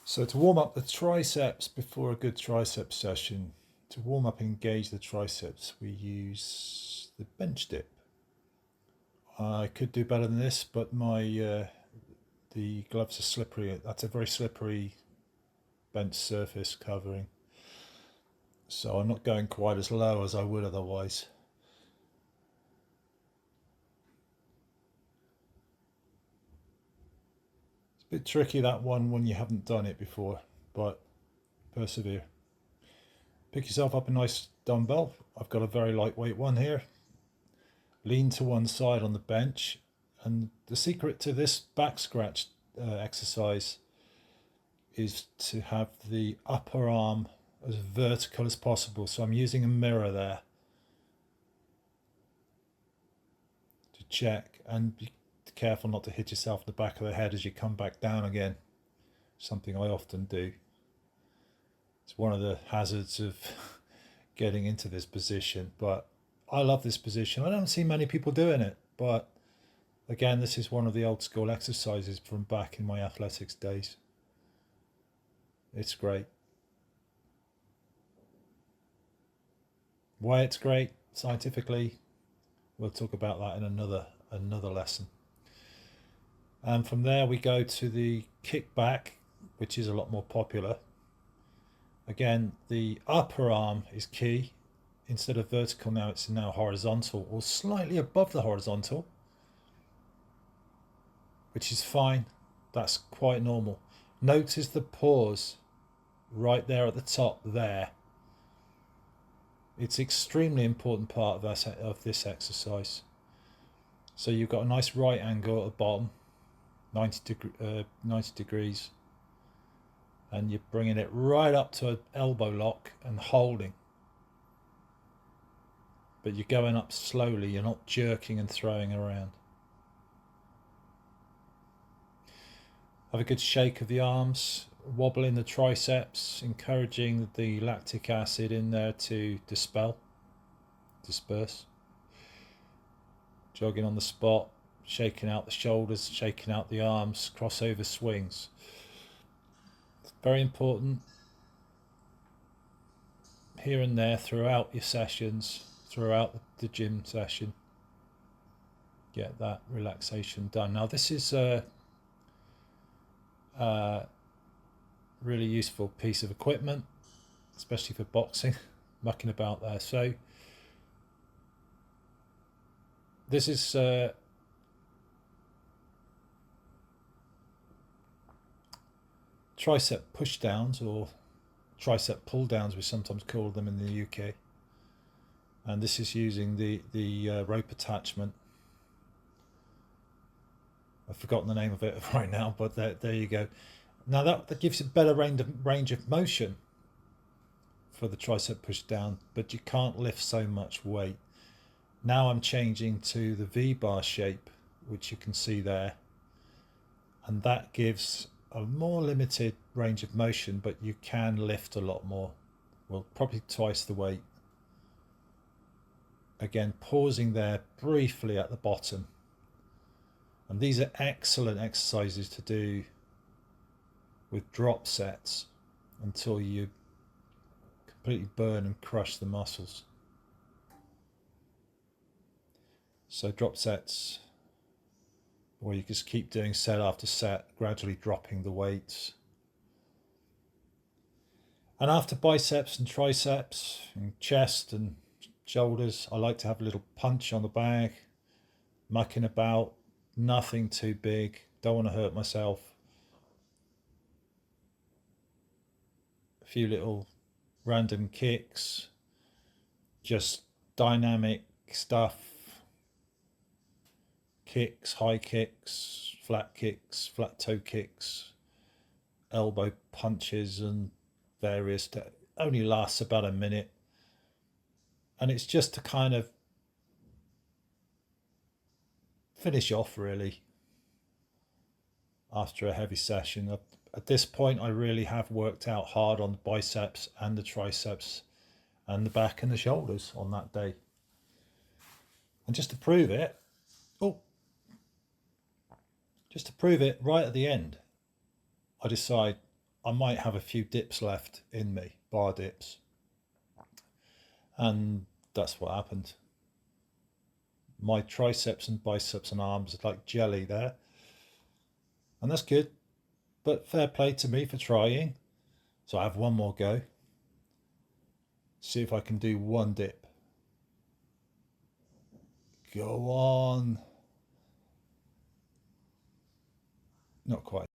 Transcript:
So to warm up the triceps before a good triceps session, to warm up and engage the triceps, we use the bench dip. I could do better than this, but the gloves are slippery. That's a very slippery bench surface covering. So I'm not going quite as low as I would otherwise. It's a bit tricky, that one, when you haven't done it before, but persevere. Pick yourself up a nice dumbbell. I've got a very lightweight one here. Lean to one side on the bench, and the secret to this back scratch exercise is to have the upper arm as vertical as possible. So I'm using a mirror there to check, and be careful not to hit yourself in the back of the head as you come back down again, something I often do. It's one of the hazards of getting into this position, but I love this position. I don't see many people doing it, but again, this is one of the old school exercises from back in my athletics days. It's great. Why it's great scientifically, we'll talk about that in another lesson. And from there we go to the kickback, which is a lot more popular. Again, the upper arm is key. Instead of vertical now, it's now horizontal or slightly above the horizontal, which is fine. That's quite normal. Notice the pause right there at the top there. It's extremely important part of this exercise. So you've got a nice right angle at the bottom, 90 degrees, and you're bringing it right up to an elbow lock and holding. But you're going up slowly, you're not jerking and throwing around. Have a good shake of the arms, wobbling the triceps, encouraging the lactic acid in there to disperse. Jogging on the spot, shaking out the shoulders, shaking out the arms, crossover swings. It's very important here and there throughout your sessions, throughout the gym session. Get that relaxation done. Now this is a really useful piece of equipment, especially for boxing, mucking about there. So this is tricep push downs, or tricep pull downs, we sometimes call them in the UK. And this is using the rope attachment. I've forgotten the name of it right now, but there you go. Now that gives you better range of motion for the tricep push down, but you can't lift so much weight. Now I'm changing to the V-bar shape, which you can see there, and that gives a more limited range of motion, but you can lift a lot more. Well, probably twice the weight. Again, pausing there briefly at the bottom. And these are excellent exercises to do with drop sets until you completely burn and crush the muscles. So drop sets, or you just keep doing set after set, gradually dropping the weights. And after biceps and triceps and chest and shoulders, I like to have a little punch on the bag, mucking about, nothing too big, don't want to hurt myself. A few little random kicks, just dynamic stuff. Kicks, high kicks, flat toe kicks, elbow punches, and various, only lasts about a minute. And it's just to kind of finish off really after a heavy session. At this point, I really have worked out hard on the biceps and the triceps and the back and the shoulders on that day. And just to prove it, right at the end, I decide I might have a few dips left in me, bar dips. And that's what happened. My triceps and biceps and arms are like jelly there. And that's good. But fair play to me for trying. So I have one more go. See if I can do one dip. Go on. Not quite.